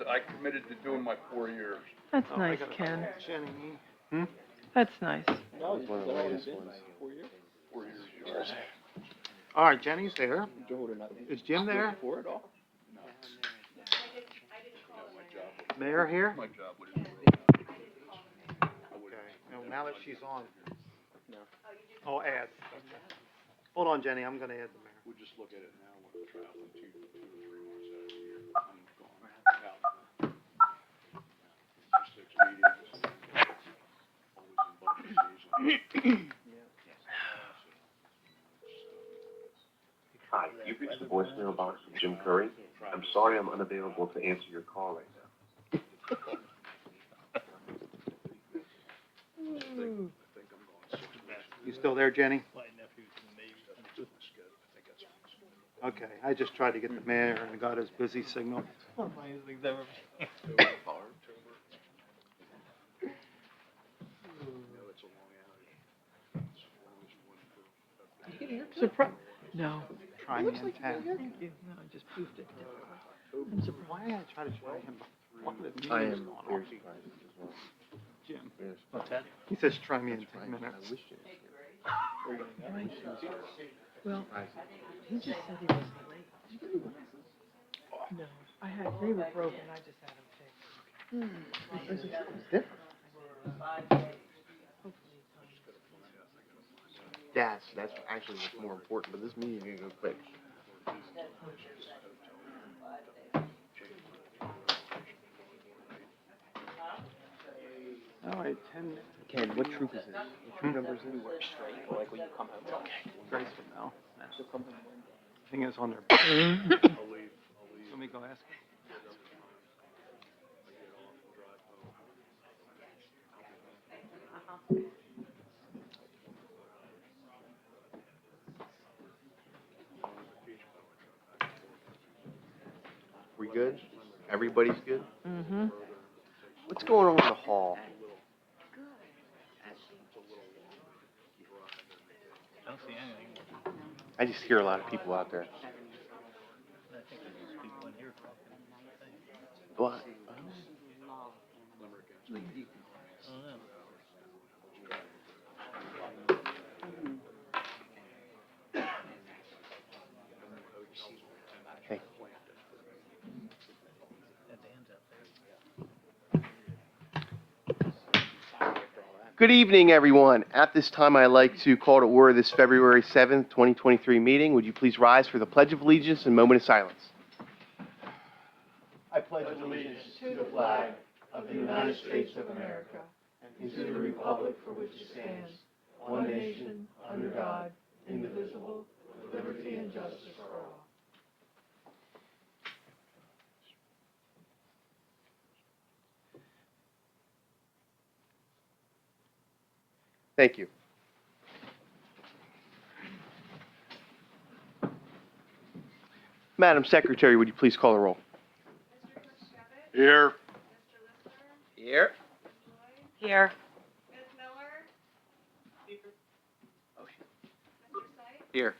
I committed to doing my 4 years. That's nice, Ken. Jenny. That's nice. No, it's one of the latest ones. 4 years yours. All right, Jenny's there. Is Jim there? For it all? Mayor here? My job would have Okay, now that she's on. No. Oh, add. Hold on, Jenny, I'm gonna add the mayor. We'll just look at it now when I'm traveling 2 or 3 months out of the year. I'm gone out. 6 meetings. Always in budget season. Hi, you've reached the voicemail box of Jim Curry. I'm sorry I'm unavailable to answer your call right now. You still there, Jenny? Okay, I just tried to get the mayor and got his busy signal. Surprise. No. Try me in 10. Thank you. No, I just proved it. I'm surprised. Why did I try to try him before? What the I meeting's am going very on? surprised as well. Jim, What's that? he says try me in 10 I minutes. wish it. Right. Well, he just said he wasn't late. No, they were broken, I just had them fixed. It's different. That's actually what's more important, but this meeting is gonna go quick. All right, 10 minutes. Ken, what troop is it? What troop number is it? Like when you come home. Okay. Grace will know. I think it's on their. Let me go ask him. We good? Everybody's good? Mm-hmm. What's going on in the hall? I don't see anything. I just hear a lot of people out there. I think there's just people in here talking. What? I don't know. Hey. That Dan's out there. Good evening, everyone. At this time, I'd like to call to order this February 7th, 2023 meeting. Would you please rise for the Pledge of Allegiance and moment of silence? I pledge allegiance to the flag of the United States of America and to the republic for which it stands, one nation, under God, indivisible, with liberty and justice for all. Thank you. Madam Secretary, would you please call the roll? Here. Here. Here. Ms. Miller? Mr. Seitz? Here.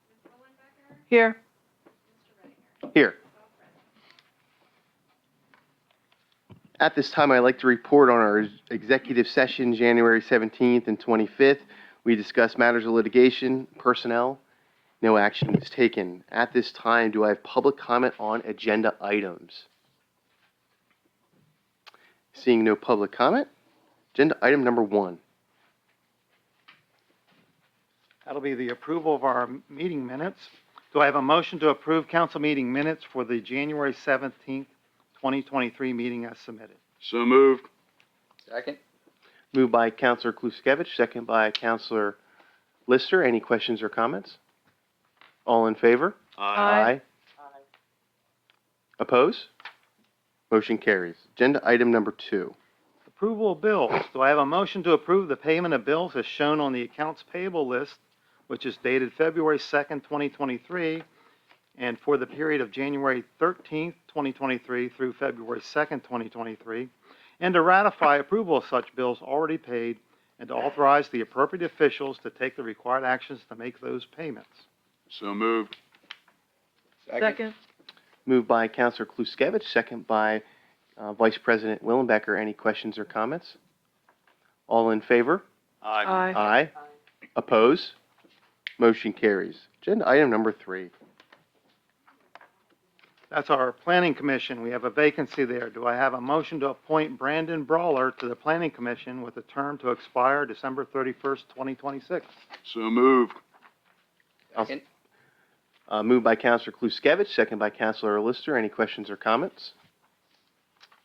Ms. Willenbecker? Here. Mr. Reitinger? Here. All present. At this time, I'd like to report on our executive session, January 17th and 25th. We discussed matters of litigation, personnel. No action was taken. At this time, do I have public comment on agenda items? Seeing no public comment, agenda item number 1. That'll be the approval of our meeting minutes. Do I have a motion to approve council meeting minutes for the January 17th, 2023 meeting as submitted? So moved. Second? Moved by Councilor Kluskevich, second by Councilor Lister. Any questions or comments? All in favor? Aye. Oppose? Motion carries. Agenda item number 2. Approval of bills. Do I have a motion to approve the payment of bills as shown on the accounts payable list, which is dated February 2nd, 2023, and for the period of January 13th, 2023 through February 2nd, 2023, and to ratify approval of such bills already paid and to authorize the appropriate officials to take the required actions to make those payments. So moved. Second. Moved by Counselor Kluskevich, second by Vice President Willenbecker. Any questions or comments? All in favor? Aye. Aye. Oppose? Motion carries. Agenda item number 3. That's our Planning Commission. We have a vacancy there. Do I have a motion to appoint Brandon Brawler to the Planning Commission with a term to expire December 31st, 2026? So moved. Moved by Counselor Kluskevich, second by Counselor Lister. Any questions or comments?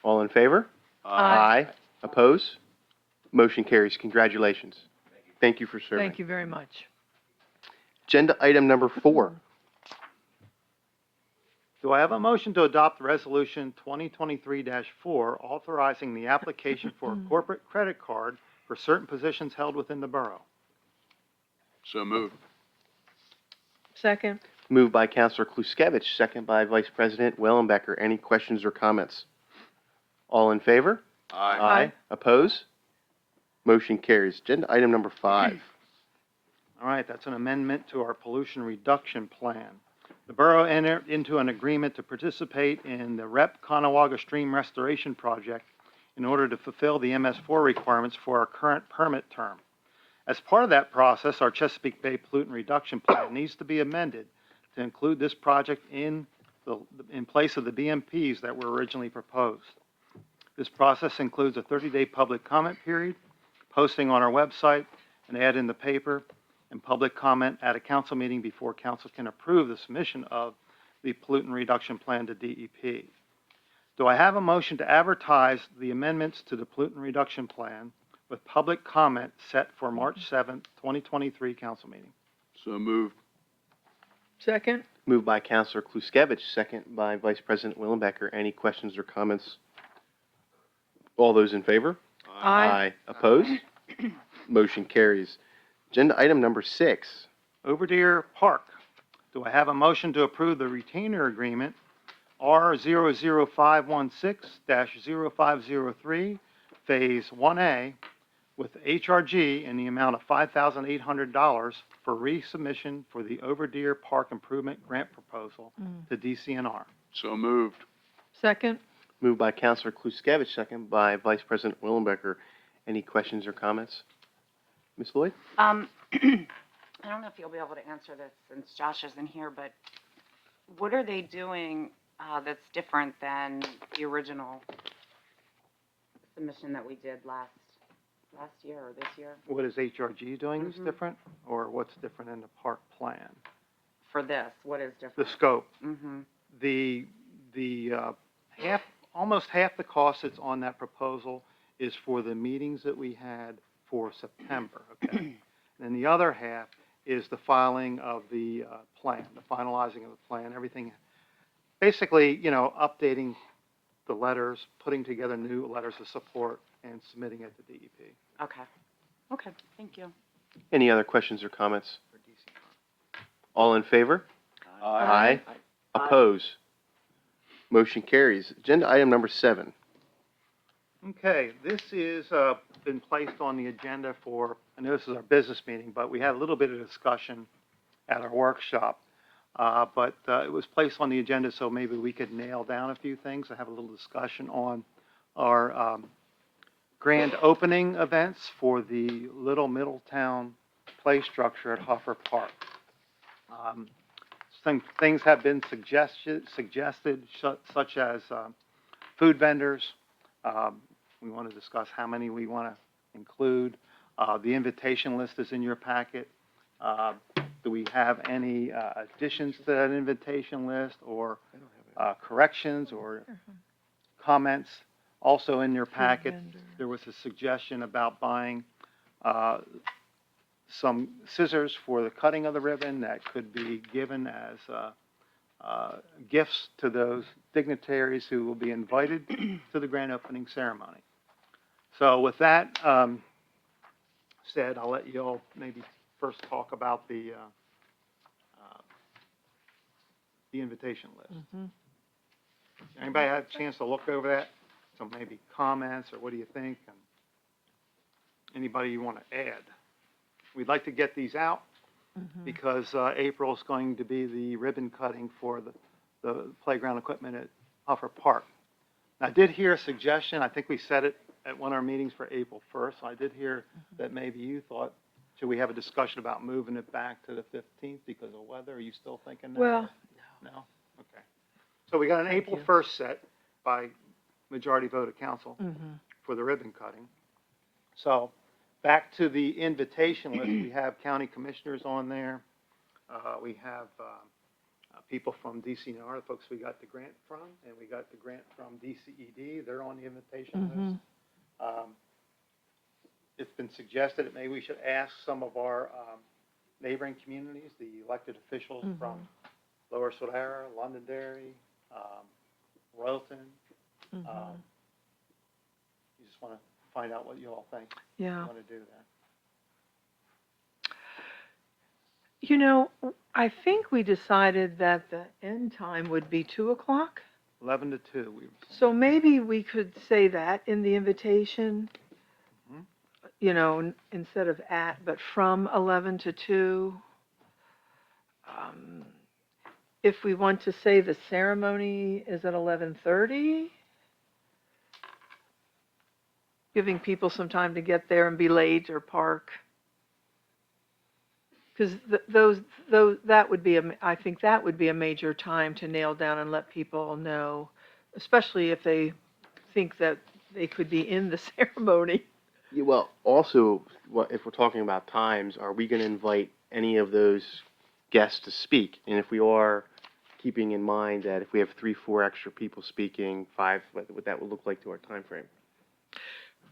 All in favor? Aye. Oppose? Motion carries. Congratulations. Thank you for serving. Thank you very much. Agenda item number 4. Do I have a motion to adopt Resolution 2023-4 authorizing the application for a corporate credit card for certain positions held within the borough? So moved. Second. Moved by Counselor Kluskevich, second by Vice President Wellenbecker. Any questions or comments? All in favor? Aye. Oppose? Motion carries. Agenda item number 5. All right, that's an amendment to our pollution reduction plan. The borough entered into an agreement to participate in the Rep Conawaga Stream Restoration Project in order to fulfill the MS4 requirements for our current permit term. As part of that process, our Chesapeake Bay Pollutant Reduction Plan needs to be amended to include this project in place of the BMPs that were originally proposed. This process includes a 30-day public comment period, posting on our website, an ad in the paper, and public comment at a council meeting before council can approve the submission of the pollutant reduction plan to DEP. Do I have a motion to advertise the amendments to the pollutant reduction plan with public comment set for March 7th, 2023 council meeting? So moved. Second. Moved by Counselor Kluskevich, second by Vice President Willenbecker. Any questions or comments? All those in favor? Aye. Oppose? Motion carries. Agenda item number 6. Overdeer Park. Do I have a motion to approve the retainer agreement R00516-0503, Phase 1A, with HRG in the amount of $5,800 for resubmission for the Overdeer Park Improvement Grant Proposal to DCNR. So moved. Second. Moved by Counselor Kluskevich, second by Vice President Willenbecker. Any questions or comments? Ms. Lloyd? I don't know if you'll be able to answer this since Josh isn't here, but what are they doing that's different than the original submission that we did last year or this year What is HRG doing that's Mhm. different, or what's different in the park plan? for this? What is The different? scope. Mm-hmm. The almost half the cost that's on that proposal is for the meetings that we had for September, okay? And then the other half is the filing of the plan, the finalizing of the plan, everything. Basically, updating the letters, putting together new letters of support, and submitting it to DEP. Okay. Okay, thank you. Any other questions or comments? All in favor? Aye. Oppose? Motion carries. Agenda item number 7. Okay, this is been placed on the agenda for, I know this is our business meeting, but we had a little bit of discussion at our workshop. But it was placed on the agenda so maybe we could nail down a few things. I have a little discussion on our grand opening events for the Little Middletown play structure at Huffer Park. Some things have been suggested such as food vendors. We want to discuss how many we want to include. The invitation list is in your packet. Do we have any additions to that invitation list or corrections or comments? Also in your packet, vendor. there was a suggestion about buying some scissors for the cutting of the ribbon that could be given as gifts to those dignitaries who will be invited to the grand opening ceremony. So with that said, I'll let you all maybe first talk about the invitation list. Mhm. Anybody had a chance to look over that? So maybe comments, or what do you think? And anybody you want to add? We'd like to get these out Mhm. because April is going to be the ribbon cutting for the the playground equipment at Huffer Park. I did hear a suggestion, I think we said it at one of our meetings for April 1st, so I did hear that maybe you thought, should we have a discussion about moving it back to the 15th because of weather? Are you still thinking that? Well, No? Okay. So we got an Thank April you. 1st set by majority vote of council mm-hmm. for the ribbon cutting. So back to the invitation list, we have county commissioners on there. We have people from DCNR, the folks we got the grant from, and we got the grant from DCED. They're on the invitation Mhm. list. It's been suggested that maybe we should ask some of our neighboring communities, the elected officials from Lower Solera, Londonderry, Royalton. Mhm. You just want to find out what you all think. Yeah. You want to do that. You know, I think we decided that the end time would be 2:00. 11 to 2. So maybe we could say that in the invitation, Mhm. you know, instead of at, but from 11 to 2. If we want to say the ceremony is at 11:30, giving people some time to get there and be late or park. Because that would be I think that would be a major time to nail down and let people know, especially if they think that they could be in the ceremony. Yeah, well, also, if we're talking about times, are we going to invite any of those guests to speak? And if we are, keeping in mind that if we have 3, 4 extra people speaking, 5, what that would look like to our time frame.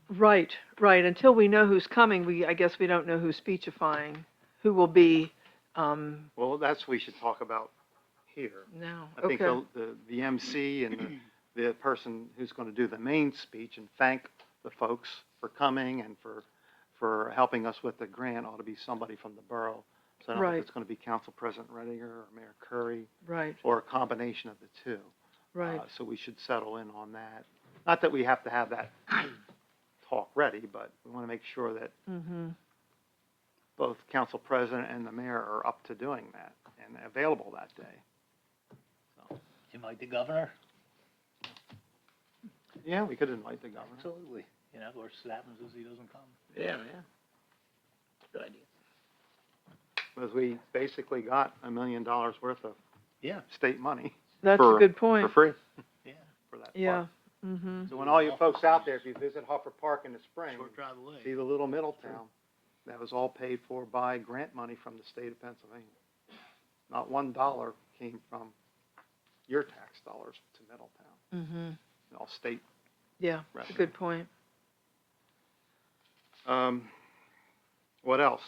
Right. Until we know who's coming, I guess we don't know who's speechifying, who will be. Well, that's what we should talk about here. No. I think Okay. the MC and the person who's going to do the main speech and thank the folks for coming and for helping us with the grant ought to be somebody from the borough. So I don't know Right. if it's going to be Council President Redinger or Mayor Curry Right. or a combination of the two. Right. So we should settle in on that. Not that we have to have that talk ready, but we want to make sure that Mm-hmm. both Council President and the Mayor are up to doing that and available that day. Invite the governor? Yeah, we could invite the governor. Absolutely. You know, worst that happens is he doesn't come. Yeah. Good idea. Because we basically got $1 million worth of Yeah, state money That's For- a good For point. free. yeah. for that Yeah. park. Mm-hmm. So when all you folks out there, if you visit Huffer Park in the spring, Short drive away. see the little Middletown, that was all paid for by grant money from the state of Pennsylvania. Not $1 came from your tax dollars to Middletown, Mm-hmm. all state. Yeah, that's a revenue. good point. What else?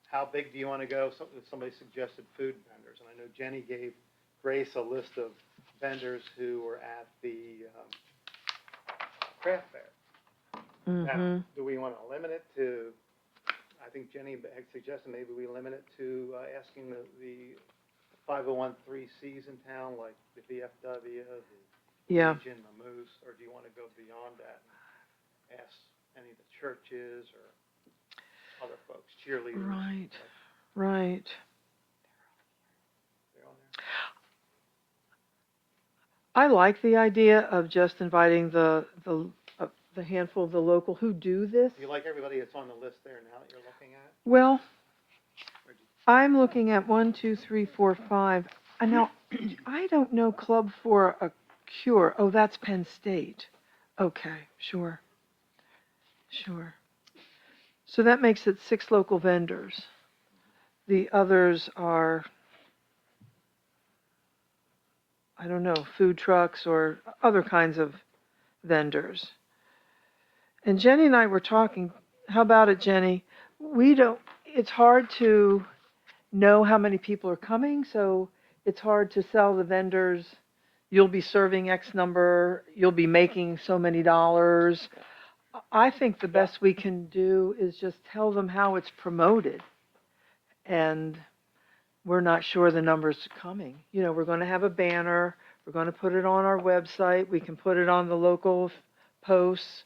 How big do you want to go? Somebody suggested food vendors, and I know Jenny gave Grace a list of vendors who were at the craft fair. Now, Mm-hmm. do we want to limit it to, I think Jenny had suggested maybe we limit it to asking the 501(c)(3)s in town, like the VFW, the Yeah. Legion, the Moose, or do you want to go beyond that and ask any of the churches or other folks, cheerleaders? Right. like, Right. they're on there? I like the idea of just inviting the handful of the local who do this. Do you like everybody that's on the list there now that you're looking at? Well, I'm looking at 1, 2, 3, 4, 5. Now, I don't know Club for a Cure. Oh, that's Penn State. Okay, sure. So that makes it 6 local vendors. The others are, I don't know, food trucks or other kinds of vendors. And Jenny and I were talking, how about it, Jenny? It's hard to know how many people are coming, so it's hard to sell the vendors. You'll be serving X number, you'll be making so many dollars. I think the best we can do is just tell them how it's promoted. And we're not sure the numbers coming. You know, we're going to have a banner, we're going to put it on our website, we can put it on the local posts.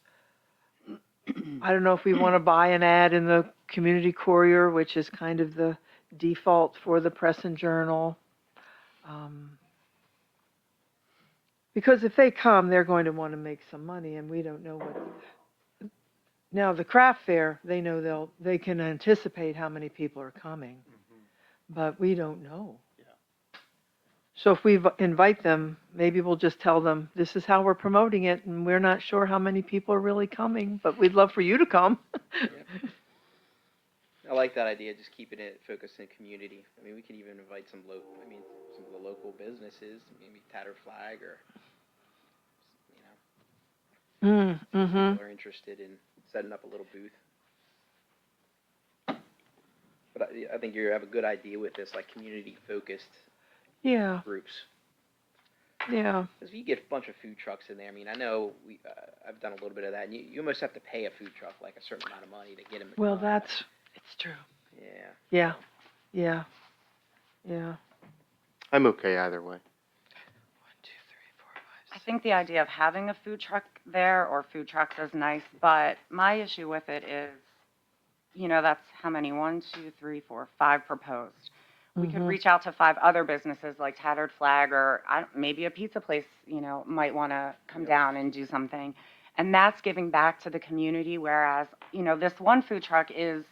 I don't know if we want to buy an ad in the Community Courier, which is kind of the default for the Press and Journal. Because if they come, they're going to want to make some money, and we don't know what. Now, the craft fair, they know they can anticipate how many people are coming, but we don't know. Yeah. So if we invite them, maybe we'll just tell them, this is how we're promoting it, and we're not sure how many people are really coming, but we'd love for you to come. I like that idea, just keeping it focused in community. I mean, we could even invite some some of the local businesses, maybe Tattered Flag, or, you know, Mm-hmm. people are interested in setting up a little booth. But I think you have a good idea with this, like community-focused Yeah, groups. yeah. Because if you get a bunch of food trucks in there, I mean, I know I've done a little bit of that, and you almost have to pay a food truck like a certain amount of money to get them. Well, it's true. Yeah. Yeah, yeah, yeah. I'm okay either way. 1, 2, 3, 4, 5, I 6. think the idea of having a food truck there or food trucks is nice, but my issue with it is, you know, that's how many? 1, 2, 3, 4, 5 proposed. We could Mhm. reach out to 5 other businesses like Tattered Flag, or maybe a pizza place, you know, might want to come down and do something. And that's giving back to the community, whereas, you know, this one food truck is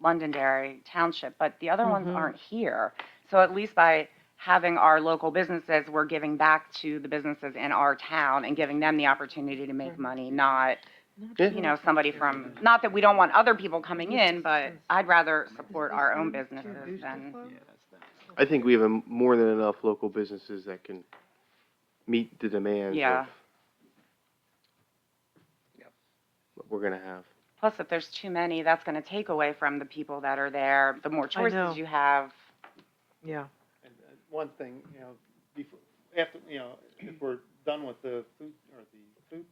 Londonderry Township, but the other ones Mhm. aren't here. So at least by having our local businesses, we're giving back to the businesses in our town and giving them the opportunity to make money, not, Yeah. you know, somebody from, not that we don't want other people coming in, but I'd rather support our own businesses than. I think we have more than enough local businesses that can meet the demands Yeah. of what we're gonna have. Plus, if there's too many, that's gonna take away from the people that are there. The more I know. choices you have. Yeah. And one thing, you know, before, after, you know, if we're done with the food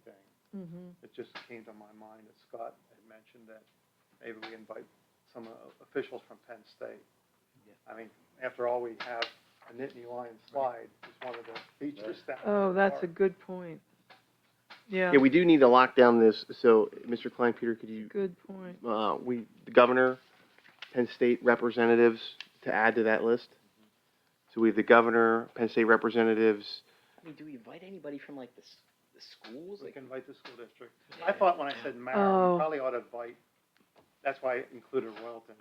thing, Mhm. it just came to my mind that Scott had mentioned that maybe we invite some officials from Penn State. I mean, after all, we have a Nittany Lion slide is one of the features down. Oh, in the that's a park. good point. Yeah. Yeah, we do need to lock down this, so, Mr. Klein, Peter, could you, Good point. the governor, Penn State representatives to add to that list? So we have the governor, Penn State representatives, I mean, do we invite anybody from like the schools? We Like, can invite the school district. I thought when I said mayor, Oh. we probably ought to invite, that's why I included Royalton.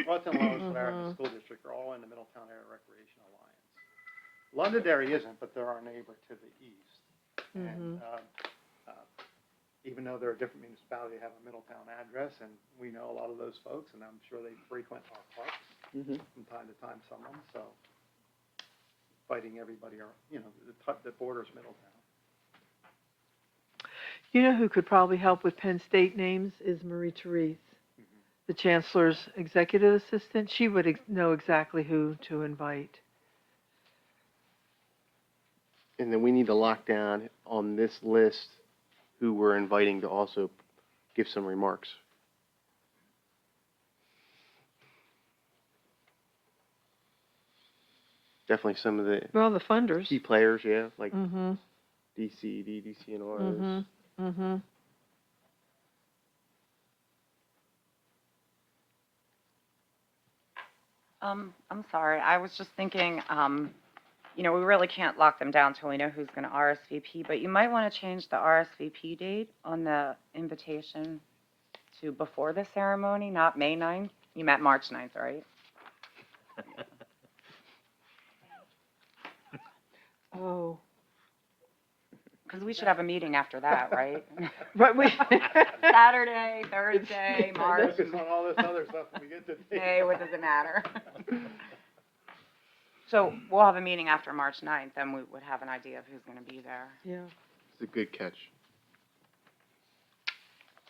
Royalton, Lois, Ladera, and the school district are all in the Middletown Area Recreation Alliance. Londonderry isn't, but they're our neighbor to the east. And, even though they're a different municipality, they have a Middletown address, and we know a lot of those folks, and I'm sure they frequent our parks from time to time, some of them, so. Fighting everybody, you know, the borders Middletown. You know who could probably help with Penn State names is Marie Therese, the chancellor's executive assistant. She would know exactly who to invite. and then we need to lock down on this list who we're inviting to also give some remarks. Definitely some of the Well, the funders. key players, yeah, like Mm-hmm. DCD, DCNRs. Mm-hmm. Mm-hmm. I'm sorry. I was just thinking, you know, we really can't lock them down until we know who's gonna RSVP, but you might wanna change the RSVP date on the invitation to before the ceremony, not May 9th. You meant March 9th, right? Oh. Because we should have a meeting after that, right? Right. We. Saturday, Thursday, March, Focus on all this other stuff when we get to. May, what does it matter? So we'll have a meeting after March 9th, then we would have an idea of who's gonna be there. Yeah. It's a good catch.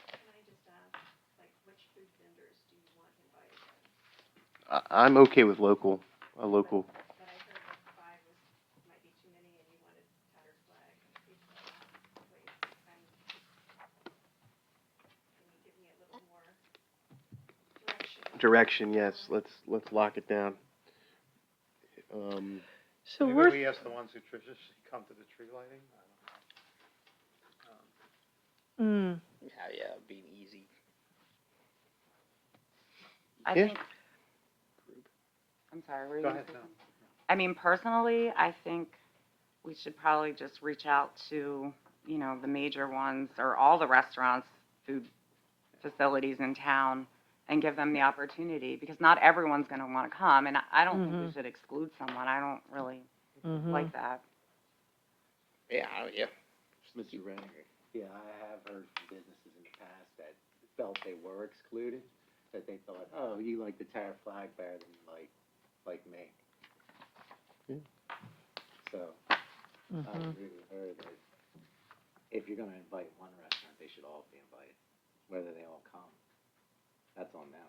Can I just ask, like, which food vendors do you want invited? I'm okay with a local. But I heard that 5 might be too many and you wanted Tattered Flag, pizza place. Can you give me a little more direction? Direction, yes, let's lock it down. So Maybe we're. we ask the ones who traditionally come to the tree lighting, I don't know. Mm. yeah, being easy. I Yeah. think, I'm sorry, were you Go gonna ahead, say no. something? I mean, personally, I think we should probably just reach out to, you know, the major ones or all the restaurants, food facilities in town and give them the opportunity because not everyone's going to want to come. And I don't think we should exclude someone. I don't really like that. Yeah, yeah. Mr. Renninger, yeah, I have heard from businesses in the past that felt they were excluded, that they thought, oh, you like the tariff flag better than you like me. Yeah. So, I agree with her that if you're gonna invite one restaurant, they should all be invited, whether they all come. That's on them.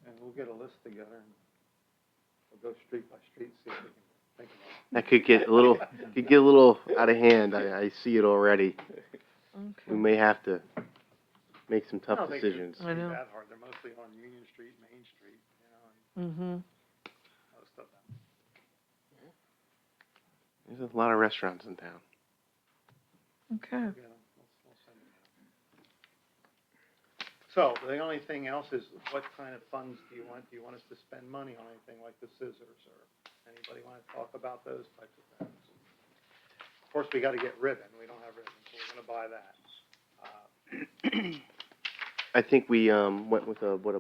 And we'll get a list together and we'll go street by street, see if we can think about it. That could get a little out of hand. I see it already. We may have to make some tough decisions. I know. That hard. They're mostly on Union Street, Main Street, you know, and most of them. There's a lot of restaurants in town. Okay. Yeah, we'll send it out. So, the only thing else is, what kind of funds do you want? Do you want us to spend money on anything like the scissors, or anybody want to talk about those types of things? Of course, we gotta get ribbon. We don't have ribbon, so we're gonna buy that. I think we went with it was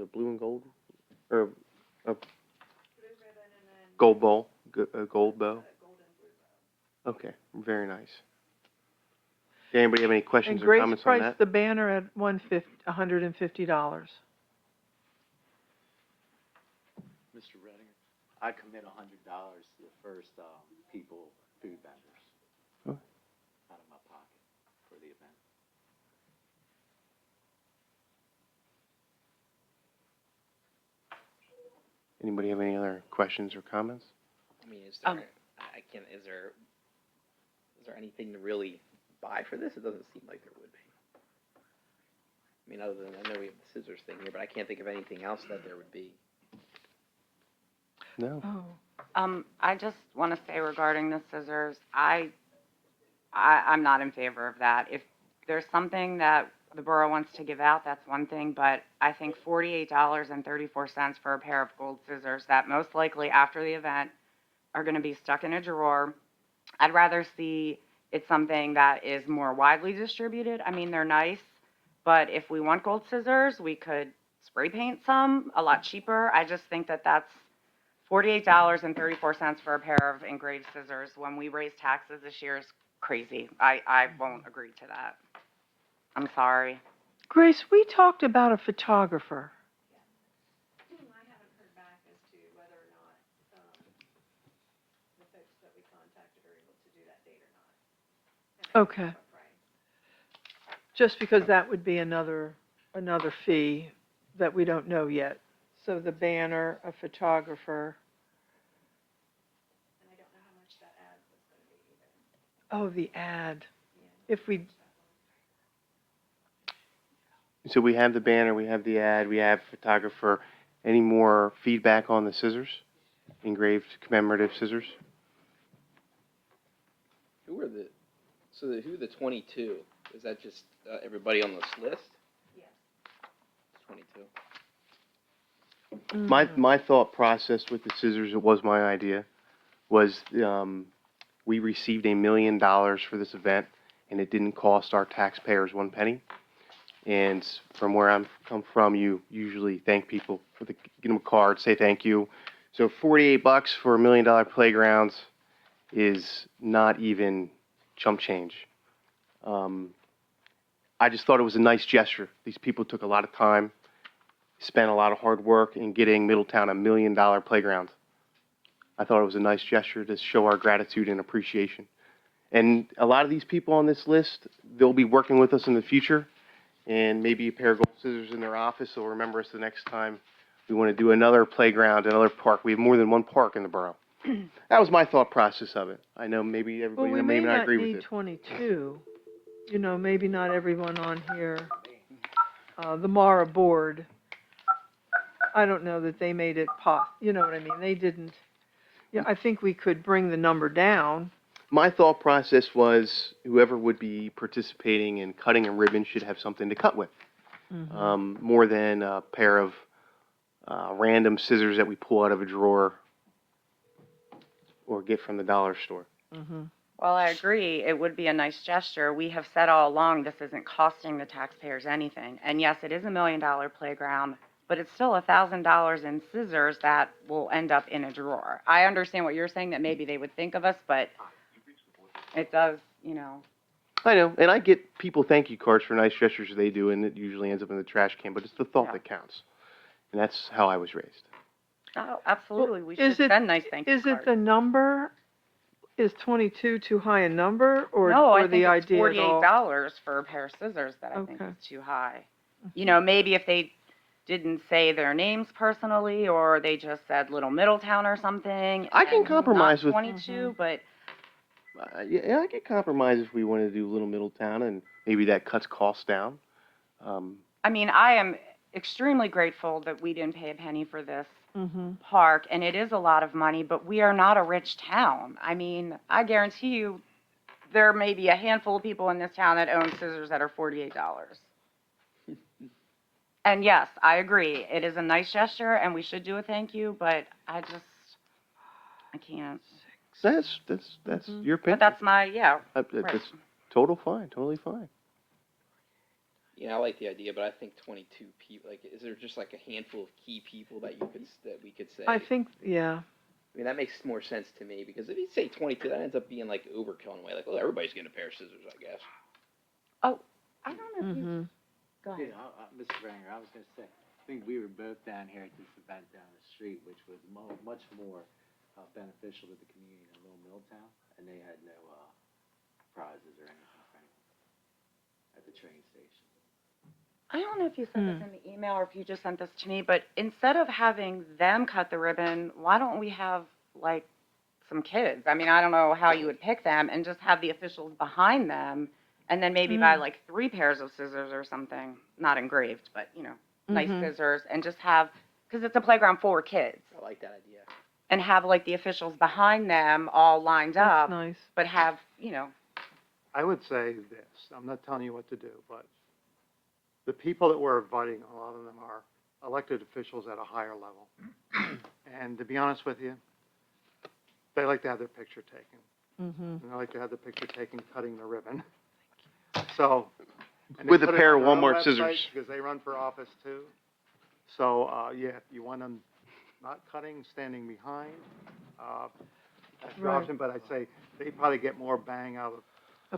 a blue and gold, or a Blue ribbon and then gold bowl, a gold bow. golden blue bow. Okay, very nice. Does anybody have any And questions or Grace comments on priced that? the banner at $150. Mr. Renninger, I commit $100 to the first, people, food vendors. Oh. Out of my pocket for the event. Anybody have any other questions or comments? I mean, is there, I can't, is there anything to really buy for this? It doesn't seem like there would be. I mean, other than, I know we have the scissors thing here, but I can't think of anything else that there would be. No. I just want to say regarding the scissors, I'm not in favor of that. If there's something that the borough wants to give out, that's one thing, but I think $48.34 for a pair of gold scissors that most likely after the event are going to be stuck in a drawer. I'd rather see it's something that is more widely distributed. I mean, they're nice, but if we want gold scissors, we could spray paint some a lot cheaper. I just think that that's $48.34 for a pair of engraved scissors when we raise taxes this year is crazy. I won't agree to that. I'm sorry. Grace, we talked about a photographer. I haven't heard back as to whether or not, the folks that we contacted are able to do that date or not. And I Okay. don't know what price. Just because that would be another fee that we don't know yet. So the banner, a photographer. And I don't know how much that ad was gonna be either. Oh, the ad. Yeah. If we, So we have the banner, we have the ad, we have photographer. Any more feedback on the scissors? Engraved commemorative scissors? Who are who are the 22? Is that just everybody on this list? Yes. It's 22. My thought process with the scissors, it was my idea, was we received $1 million for this event, and it didn't cost our taxpayers one penny. And from where I'm come from, you usually thank people for get them a card, say thank you. So $48 for $1 million playgrounds is not even chump change. I just thought it was a nice gesture. These people took a lot of time, spent a lot of hard work in getting Middletown a $1 million playground. I thought it was a nice gesture to show our gratitude and appreciation. And a lot of these people on this list, they'll be working with us in the future, and maybe a pair of gold scissors in their office will remember us the next time we want to do another playground, another park. We have more than one park in the borough. That was my thought process of it. I know maybe well, everybody we may may not not agree with need it. 22. You know, maybe not everyone on here. The Mara board, I don't know that they made it you know what I mean? They didn't. Yeah, I think we could bring the number down. My thought process was whoever would be participating in cutting a ribbon should have something to cut with. More than a pair of random scissors that we pull out of a drawer or get from the dollar store. Mm-hmm. Well, I agree. It would be a nice gesture. We have said all along, this isn't costing the taxpayers anything. And yes, it is $1 million playground, but it's still $1,000 in scissors that will end up in a drawer. I understand what you're saying, that maybe they would think of us, but it does, you know. I know, and I get people thank you cards for nice gestures they do, and it usually ends up in the trash can, but it's the thought Yeah. that counts. And that's how I was raised. Oh, absolutely. We is should it- send nice thank you Is it cards. the number? Is 22 too high a number, or No, I or think the it's idea at all? $48 for a pair of scissors that I think Okay. is too high. You know, maybe if they didn't say their names personally, or they just said Little Middletown or something. I can and compromise not with- 22, but Yeah, I could compromise if we want to do Little Middletown, and maybe that cuts costs down. I mean, I am extremely grateful that we didn't pay a penny for this Mm-hmm. park, and it is a lot of money, but we are not a rich town. I mean, I guarantee you, there may be a handful of people in this town that own scissors that are $48. And yes, I agree, it is a nice gesture, and we should do a thank you, but I can't. That's Mhm. your opinion. But that's my, yeah, right. That's totally fine. Yeah, I like the idea, but I think 22 people, like, is there just like a handful of key people that that we could say? I think, yeah. I mean, that makes more sense to me, because if you say 22, that ends up being like overkill in a way. Like, well, everybody's getting a pair of scissors, I guess. I don't know if you, Mm-hmm. go ahead. Mr. Branger, I was gonna say, I think we were both down here at this event down the street, which was much more beneficial to the community than Little Milltown, and they had no, prizes or anything for anyone at the train station. I don't know if you sent this in the email or if you just sent this to me, but instead of having them cut the ribbon, why don't we have like some kids? I mean, I don't know how you would pick them, and just have the officials behind them, and then maybe buy like 3 pairs of scissors or something, not engraved, but you know, nice Mhm. scissors, and just have, because it's a playground for kids, I like that idea. and have like the officials behind them all lined That's up, nice. but have, you know, I would say this, I'm not telling you what to do, but the people that we're inviting, a lot of them are elected officials at a higher level. And to be honest with you, they like to have their picture taken. Mm-hmm. And they like to have the picture taken cutting the ribbon. So. and they With a put it pair on of their own Walmart website scissors. Because they run for office too. So, yeah, if you want them not cutting, standing behind, that's your Right. option, but I'd say they probably get more bang out of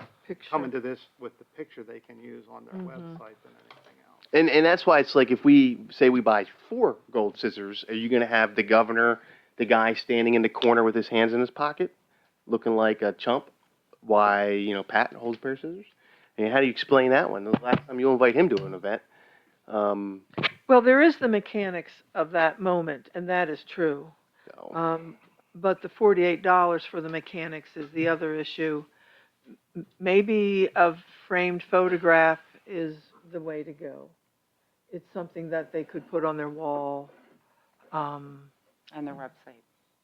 A picture. coming to this with the picture they can use on their Mhm. website than anything else. And that's why it's like if we say we buy 4 gold scissors, are you going to have the governor, the guy standing in the corner with his hands in his pocket, looking like a chump? Why, Pat holds a pair of scissors? And how do you explain that one? The last time you invite him to an event, Well, there is the mechanics of that moment, and that is true. so. But the $48 for the mechanics is the other issue. Maybe a framed photograph is the way to go. It's something that they could put on their wall, and their website.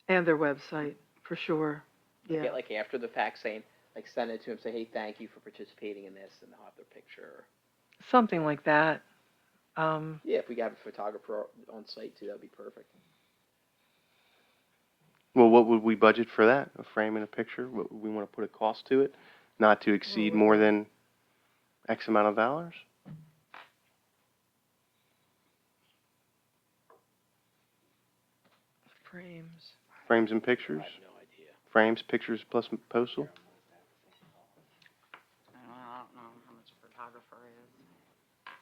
and their website, for sure. Yeah. Get like after the fact saying, like, send it to him, say, hey, thank you for participating in this, and they'll have their picture. Something like that. Yeah, if we have a photographer on site too, that'd be perfect. Well, what would we budget for that? A frame and a picture? What, we want to put a cost to it, not to exceed more than X amount of dollars? Frames. Frames and I pictures? have no idea. Frames, pictures plus postal? I don't know how much a photographer is.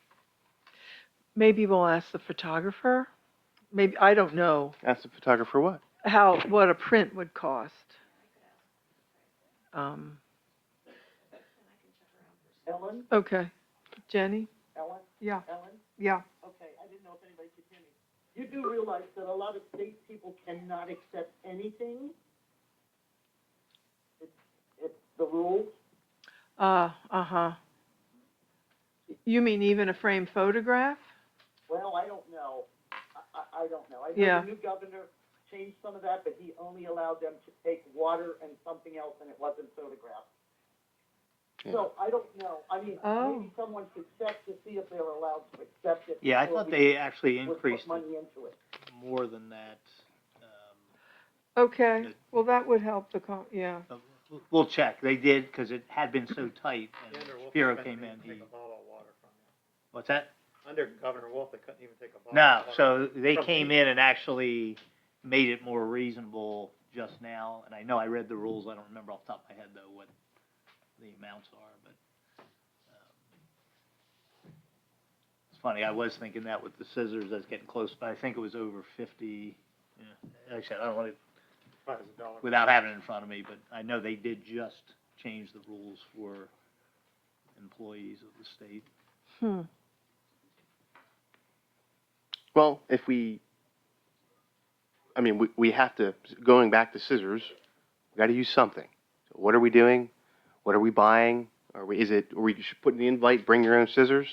Maybe we'll ask the photographer. Maybe, I don't know Ask the photographer what? what a print would cost. Ellen, Okay. Jenny? Ellen, Yeah. Ellen, Yeah. okay, I didn't know if anybody could hear me. You do realize that a lot of state people cannot accept anything? It's the rules? Uh-huh. You mean even a framed photograph? Well, I don't know. I don't know. I know Yeah. the new governor changed some of that, but he only allowed them to take water and something else, and it wasn't photographed. So I don't know, I mean, Oh. maybe someone should check to see if they're allowed to accept it. Yeah, I before thought we they actually would increased put it money into it. more than that. Okay, Good. well, that would help yeah. We'll check. They did, because it had been so tight, and Shapiro came in, what's that? Under Governor Wolf, they couldn't even take a bottle. No, of water. so they From came me. in and actually made it more reasonable just now, and I know I read the rules, I don't remember off the top of my head, though, what the amounts are, but, it's funny, I was thinking that with the scissors, that's getting close, but I think it was over 50, yeah, like I said, I don't want to, Probably $1. without having it in front of me, but I know they did just change the rules for employees of the state. Well, we have to, going back to scissors, we gotta use something. So what are we doing? What are we buying? Are we just putting the invite, bring your own scissors?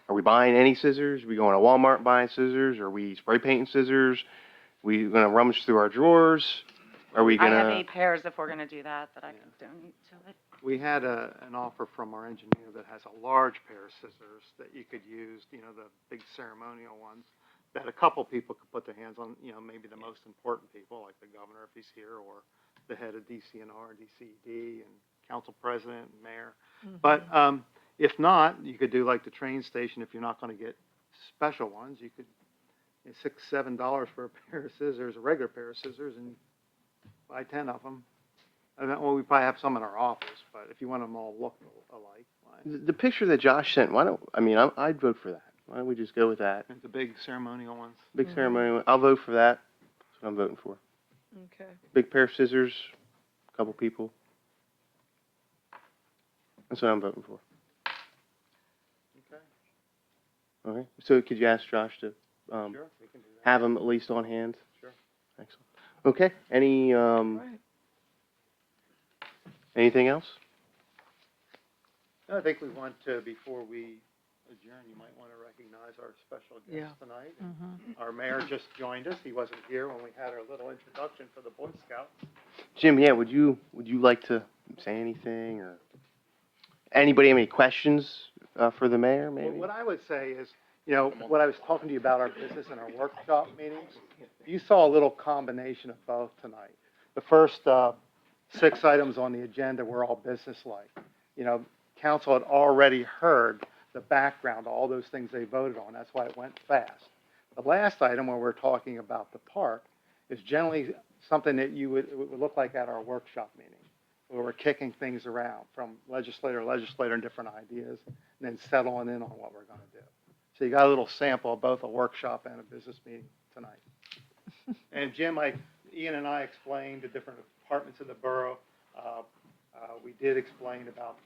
Are we buying any scissors? Are we going to Walmart buying scissors? Are we spray painting scissors? We gonna rummage through our drawers? Are we I have gonna? 8 pairs if we're gonna do that I can donate to it. We had an offer from our engineer that has a large pair of scissors that you could use, the big ceremonial ones, that a couple people could put their hands on, maybe the most important people, like the governor if he's here, or the head of DCNR, DCED, and council president and mayor. But if not, you could do like the train station. If you're not going to get special ones, you could $6, $7 for a pair of scissors, a regular pair of scissors, and buy 10 of them. And then, well, we probably have some in our office, but if you want them all look alike, fine. The picture that Josh sent, I'd vote for that. Why don't we just go with that? And the big ceremonial ones. Big ceremony, I'll vote for that. That's what I'm voting for. Okay. Big pair of scissors, a couple people. That's what I'm voting for. Okay. Okay, so could you ask Josh to, Sure, we can do that. have them at least on hand? Sure. Excellent. Okay, Right. anything else? I think we want to, before we adjourn, you might want to recognize our special Yeah. guest tonight. Our mayor just joined us. He wasn't here when we had our little introduction for the Boy Scouts. Jim, yeah, would you like to say anything, or anybody have any questions, for the mayor, maybe? What I would say is, what I was talking to you about our business and our workshop meetings, you saw a little combination of both tonight. The first 6 items on the agenda were all business-like. Council had already heard the background, all those things they voted on. That's why it went fast. The last item, where we're talking about the park, is generally something that it would look like at our workshop meeting, where we're kicking things around from legislator to legislator and different ideas, and then settling in on what we're going to do. So you got a little sample of both a workshop and a business meeting tonight. And Jim, Ian and I explained the different departments of the borough. We did explain about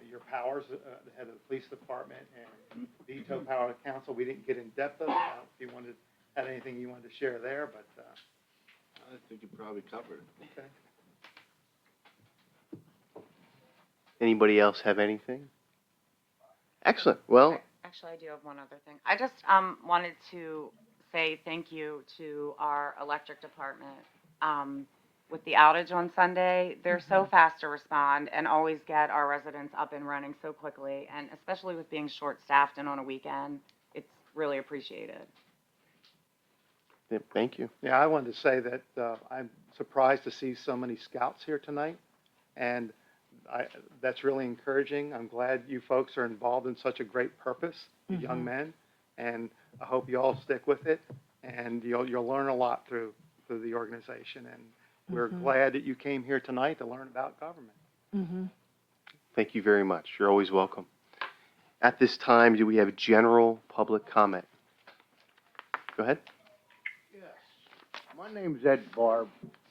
your powers, the head of the police department, and veto power of the council. We didn't get in depth of it. I don't know if you had anything you wanted to share there, but I think you probably covered it. okay. Anybody else have anything? Excellent, well, Actually, I do have one other thing. I just wanted to say thank you to our electric department. With the outage on Sunday, they're so fast to respond and always get our residents up and running so quickly, and especially with being short-staffed and on a weekend, it's really appreciated. yeah, thank you. Yeah, I wanted to say that I'm surprised to see so many scouts here tonight, and that's really encouraging. I'm glad you folks are involved in such a great purpose, you young men, and I hope you all stick with it, and you'll learn a lot through the organization, and we're glad that you came here tonight to learn about government. Thank you very much. You're always welcome. At this time, do we have general public comment? Go ahead. Yes. My name's Ed Barb,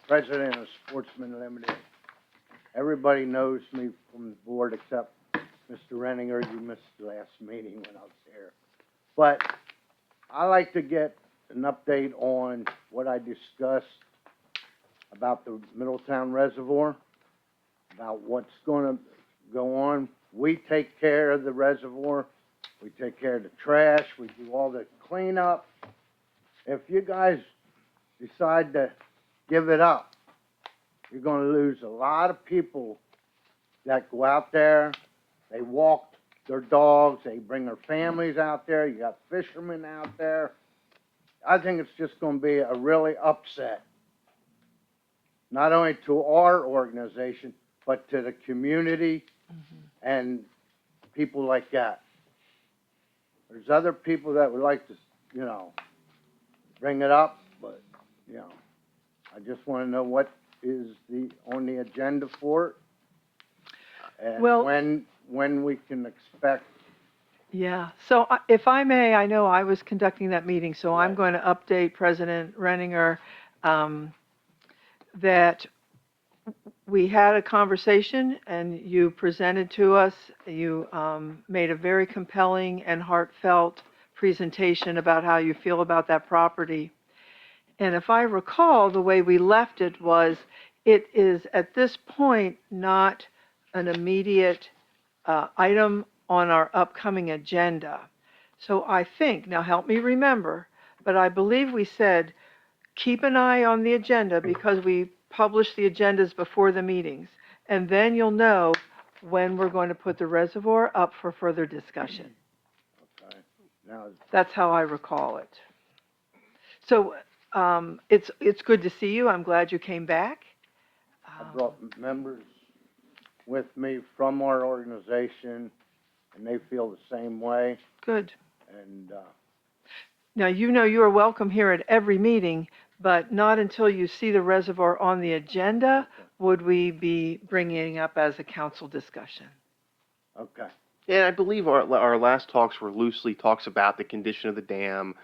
president of Sportsman Limited. Everybody knows me from the board except Mr. Renninger. You missed the last meeting when I was here. But I like to get an update on what I discussed about the Middletown Reservoir, about what's going to go on. We take care of the reservoir. We take care of the trash. We do all the cleanup. If you guys decide to give it up, you're going to lose a lot of people that go out there They walk their dogs, they bring their families out there, you got fishermen out there. I think it's just gonna be a really upset, not only to our organization, but to the community and people like that. There's other people that would like to, you know, bring it up, but, you know, I just wanna know what is on the agenda for it. And Well- when we can expect. Yeah, so if I may, I know I was conducting that meeting, so I'm Right. going to update President Renninger that we had a conversation and you presented to us, you made a very compelling and heartfelt presentation about how you feel about that property. And if I recall, the way we left it was, it is at this point not an immediate item on our upcoming agenda. So I think, now help me remember, but I believe we said, keep an eye on the agenda because we publish the agendas before the meetings. And then you'll know when we're going to put the reservoir up for further discussion. Okay. Now, That's how I recall it. So it's good to see you. I'm glad you came back. I brought members with me from our organization, and they feel the same way, Good. and, Now, you know you are welcome here at every meeting, but not until you see the reservoir on the agenda would we be bringing it up as a council discussion. okay. And I believe our last talks were loosely talks about the condition of the dam,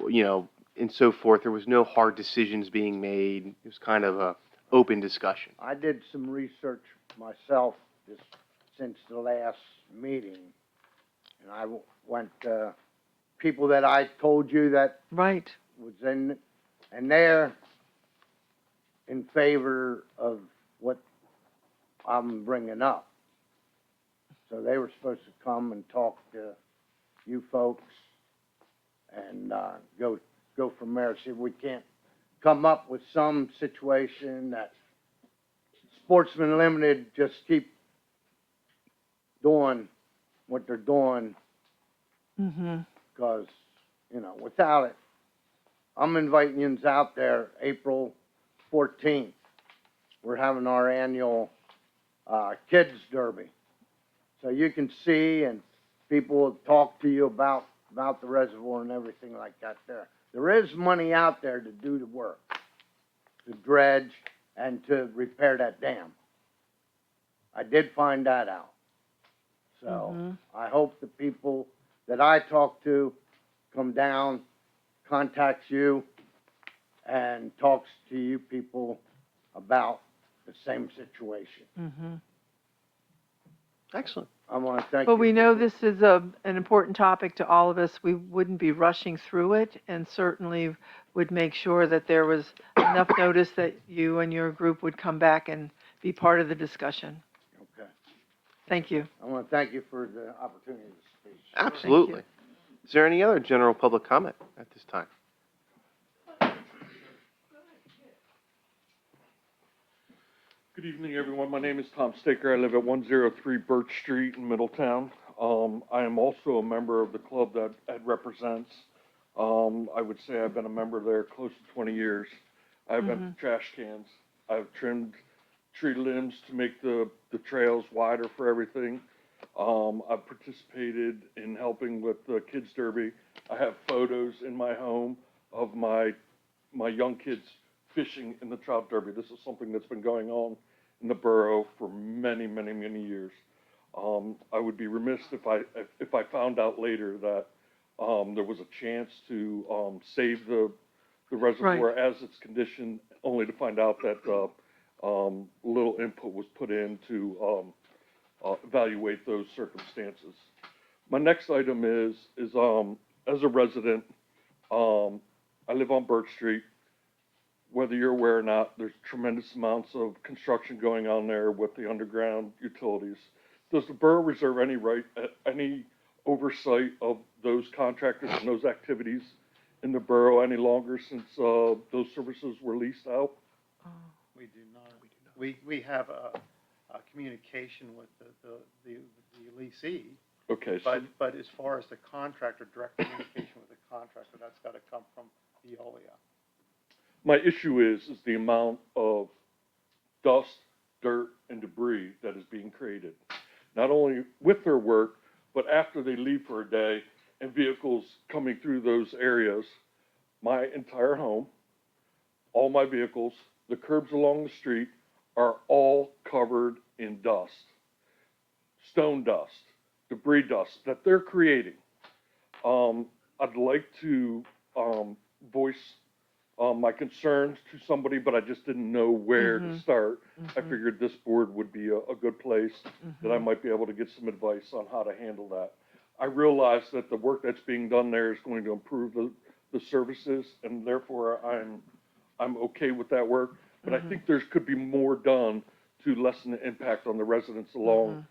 you know, and so forth. There was no hard decisions being made. It was kind of a open discussion. I did some research myself just since the last meeting, and I went, people that I told you that Right. was in, and they're in favor of what I'm bringing up. So they were supposed to come and talk to you folks and, go from there, see if we can't come up with some situation that Sportsman Limited just keep doing what they're doing, Mm-hmm. because, you know, without it, I'm inviting yous out there April 14th. We're having our annual, kids derby. So you can see and people will talk to you about the reservoir and everything like that there. There is money out there to do the work, to dredge and to repair that dam. I did find that out. So Mhm. I hope the people that I talk to come down, contacts you, and talks to you people about the same situation. Mm-hmm. Excellent. I want to thank you. Well, we know this is an important topic to all of us. We wouldn't be rushing through it and certainly would make sure that there was enough notice that you and your group would come back and be part of the discussion. Okay. Thank you. I want to thank you for the opportunity to speak. Absolutely. Is there any other general public comment at this time? Good evening, everyone. My name is Tom Staker. I live at 103 Birch Street in Middletown. I am also a member of the club that Ed represents. I would say I've been a member there close to 20 years. I've been trash cans. I've trimmed tree limbs to make the trails wider for everything. I've participated in helping with the kids derby. I have photos in my home of my young kids fishing in the trout derby. This is something that's been going on in the borough for many, many, many years. I would be remiss if I found out later that there was a chance to save the reservoir as its condition, only to find out that little input was put in to evaluate those circumstances. My next item is as a resident, I live on Birch Street. Whether you're aware or not, there's tremendous amounts of construction going on there with the underground utilities. Does the borough reserve any right, any oversight of those contractors and those activities in the borough any longer since those services were leased out? We do not. We have communication with the leasee. Okay, so, But as far as the contractor, direct communication with the contractor, that's gotta come from Veolia. my issue is the amount of dust, dirt, and debris that is being created. Not only with their work, but after they leave for a day and vehicles coming through those areas. My entire home, all my vehicles, the curbs along the street are all covered in dust. Stone dust, debris dust that they're creating. I'd like to, voice, my concerns to somebody, but I just didn't know where to start. I figured this board would be a good place that I might be able to get some advice on how to handle that. I realize that the work that's being done there is going to improve the services, and therefore I'm okay with that work. But I think there could be more done to lessen the impact on the residents along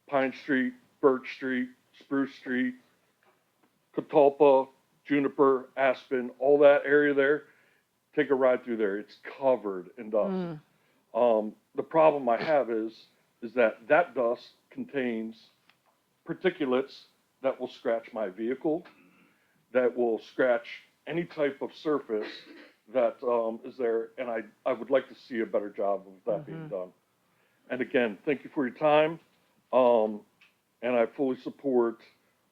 Pine Street, Birch Street, Spruce Street, Catalpa, Juniper, Aspen, all that area there. Take a ride through there. It's covered in dust. The problem I have is that dust contains particulates that will scratch my vehicle, that will scratch any type of surface that is there, and I would like to see a better job of that being done. And again, thank you for your time, and I fully support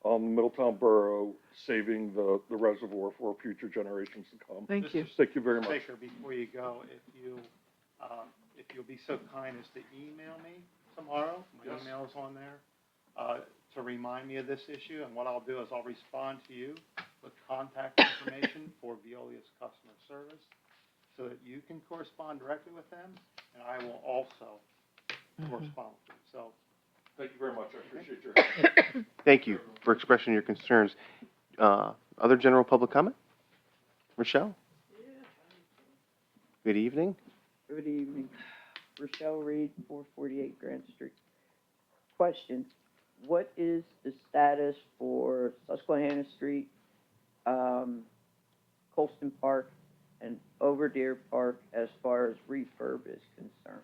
Middletown Borough saving the reservoir for future generations to come. Thank you. Thank you very much. Baker, before you go, if you'll be so kind as to email me tomorrow, my Yes. email's on there, to remind me of this issue, and what I'll do is I'll respond to you with contact information for Veolia's customer service, so that you can correspond directly with them, and I will also correspond with them. So, Thank you very much. I appreciate your help. Thank you for expressing your concerns. Other general public comment? Rochelle? Good evening. Good evening. Rochelle Reed, 448 Grant Street. Question, what is the status for Susquehanna Street, Colston Park, and Overdeer Park as far as refurb is concerned?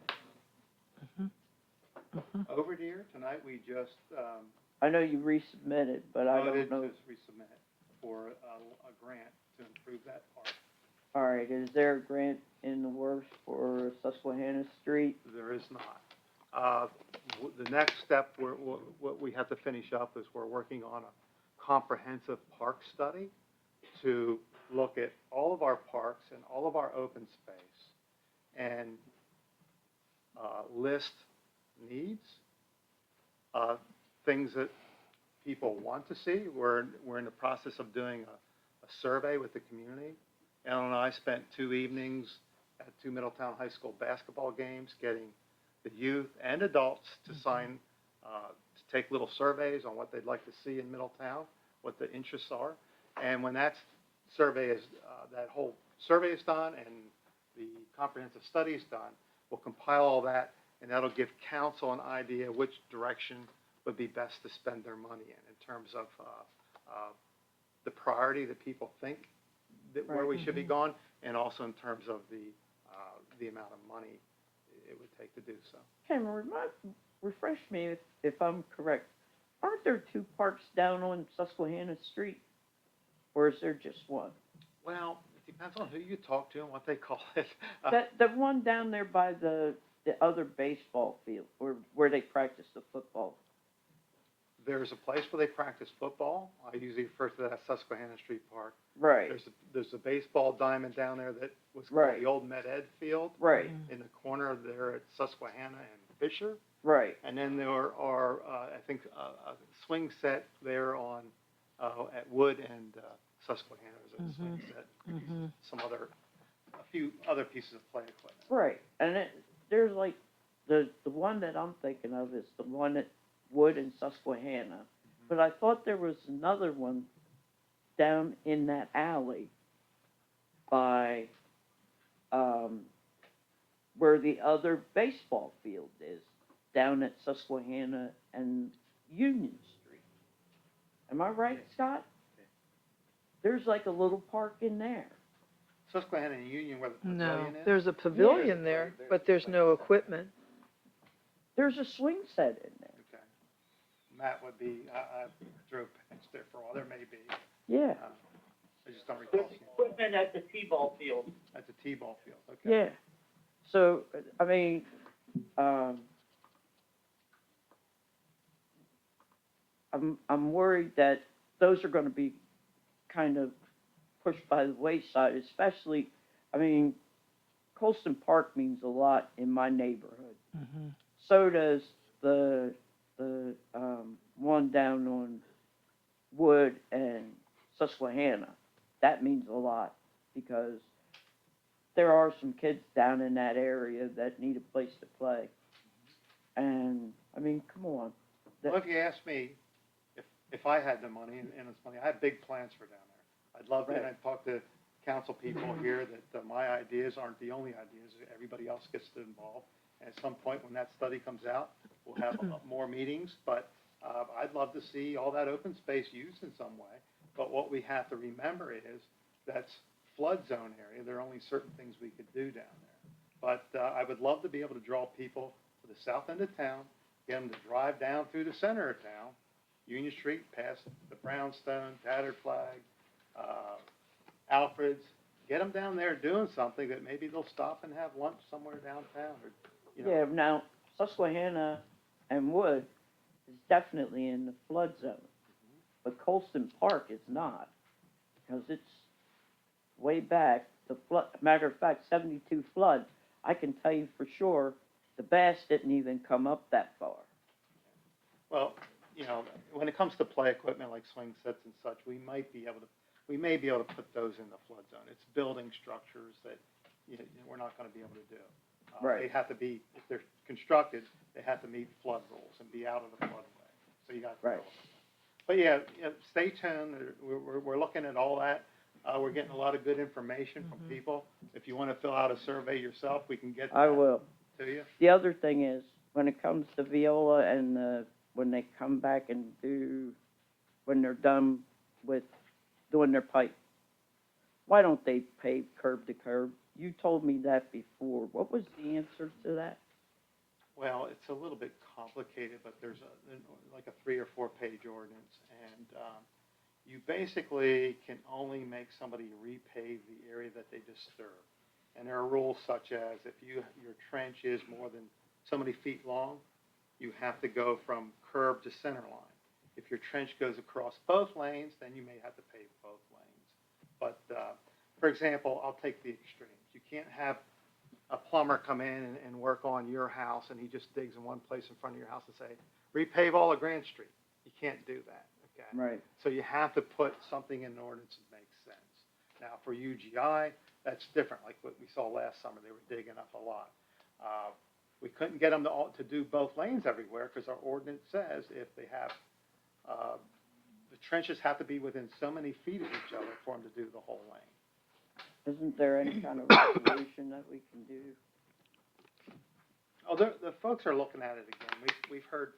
Overdeer, tonight we just, I know you resubmitted, but I voted don't know. to resubmit for a grant to improve that park. All right, is there a grant in the works for Susquehanna Street? There is not. The next step, what we have to finish up is we're working on a comprehensive park study to look at all of our parks and all of our open space and list needs, things that people want to see. We're in the process of doing a survey with the community. Ellen and I spent 2 evenings at 2 Middletown High School basketball games, getting the youth and adults to sign, to take little surveys on what they'd like to see in Middletown, what the interests are. And when that whole survey is done and the comprehensive study is done, we'll compile all that, and that'll give council an idea which direction would be best to spend their money in terms of the priority that people think that where we should be going, and also in terms of the amount of money it would take to do so. Cameron, refresh me if I'm correct. Aren't there 2 parks down on Susquehanna Street? Or is there just one? Well, it depends on who you talk to and what they call it. The one down there by the other baseball field, where they practice the football. There's a place where they practice football. I usually refer to that as Susquehanna Street Park. Right, There's a baseball diamond down there that was called Right. the old Med Ed field. right, In the corner there at Susquehanna and Fisher. right. And then there are, I think, a swing set there on, at Wood and Susquehanna, there's a swing set. A few other pieces of play equipment. Right, and there's like, the one that I'm thinking of is the one at Wood and Susquehanna. But I thought there was another one down in that alley by, where the other baseball field is, down at Susquehanna and Union Street. Am I right, Scott? There's like a little park in there. Susquehanna and Union where the No, pavilion is? there's a pavilion there, but there's no equipment. There's a swing set in there. Okay. Matt would be, I drove past there for a while, there may be, Yeah, I just don't recall seeing it. equipment at the T-ball field. At the T-ball field, okay. Yeah. So, I mean, I'm worried that those are gonna be kind of pushed by the wayside, especially, I mean, Colston Park means a lot in my neighborhood. Mm-hmm. So does the one down on Wood and Susquehanna. That means a lot, because there are some kids down in that area that need a place to play. And, I mean, come on. Well, if you ask me, if I had the money, and it's money, I have big plans for down there. I'd love, and I'd talk to council people here that my ideas aren't the only ideas, everybody else gets involved. And at some point, when that study comes out, we'll have more meetings, but, I'd love to see all that open space used in some way. But what we have to remember is, that's flood zone area, there are only certain things we could do down there. But, I would love to be able to draw people to the south end of town, get them to drive down through the center of town, Union Street, past the Brownstone, Tattered Flag, Alfred's, get them down there doing something that maybe they'll stop and have lunch somewhere downtown, or, you know. Yeah, now, Susquehanna and Wood is definitely in the flood zone. But Colston Park is not, because it's way back, the flood, matter of fact, 72 flood, I can tell you for sure, the bass didn't even come up that far. Well, you know, when it comes to play equipment like swing sets and such, we may be able to put those in the flood zone. It's building structures that, you know, we're not gonna be able to do. Right. They have to be, if they're constructed, they have to meet flood rules and be out of the floodway. So you got to. Right. But yeah, stay tuned. We're looking at all that. We're getting a lot of good information from people. If you wanna fill out a survey yourself, we can get I that will. to you. The other thing is, when it comes to Viola and when they come back and when they're done with doing their pipe, why don't they pave curb to curb? You told me that before. What was the answer to that? Well, it's a little bit complicated, but there's like a 3 or 4 page ordinance, and you basically can only make somebody repave the area that they disturb. And there are rules such as if your trench is more than so many feet long, you have to go from curb to center line. If your trench goes across both lanes, then you may have to pave both lanes. But, for example, I'll take the extremes. You can't have a plumber come in and work on your house, and he just digs in one place in front of your house and say, repave all of Grant Street. You can't do that, okay? Right. So you have to put something in an ordinance that makes sense. Now, for UGI, that's different, like what we saw last summer, they were digging up a lot. We couldn't get them to do both lanes everywhere, because our ordinance says if they have, the trenches have to be within so many feet of each other for them to do the whole lane. Isn't there any kind of resolution that we can do? Oh, the folks are looking at it again. We've heard,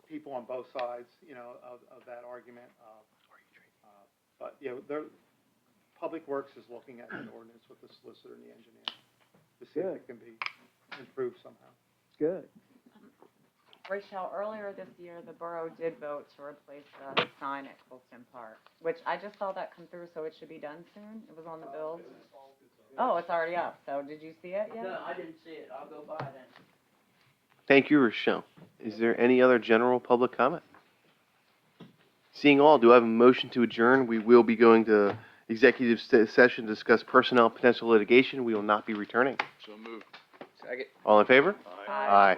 people on both sides, you know, of that argument. But, you know, Public Works is looking at an ordinance with the solicitor and the engineer to see if it can be improved somehow. Good. Rachel, earlier this year, the borough did vote to replace the sign at Colston Park, which I just saw that come through, so it should be done soon. It was on the bill. Oh, it's already up. So did you see it yet? No, I didn't see it. I'll go by then. Thank you, Rochelle. Is there any other general public comment? Seeing all, do I have a motion to adjourn? We will be going to executive session to discuss personnel potential litigation. We will not be returning. So moved. Second. All in favor? Aye. Aye.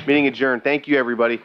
Meeting adjourned. Thank you, everybody.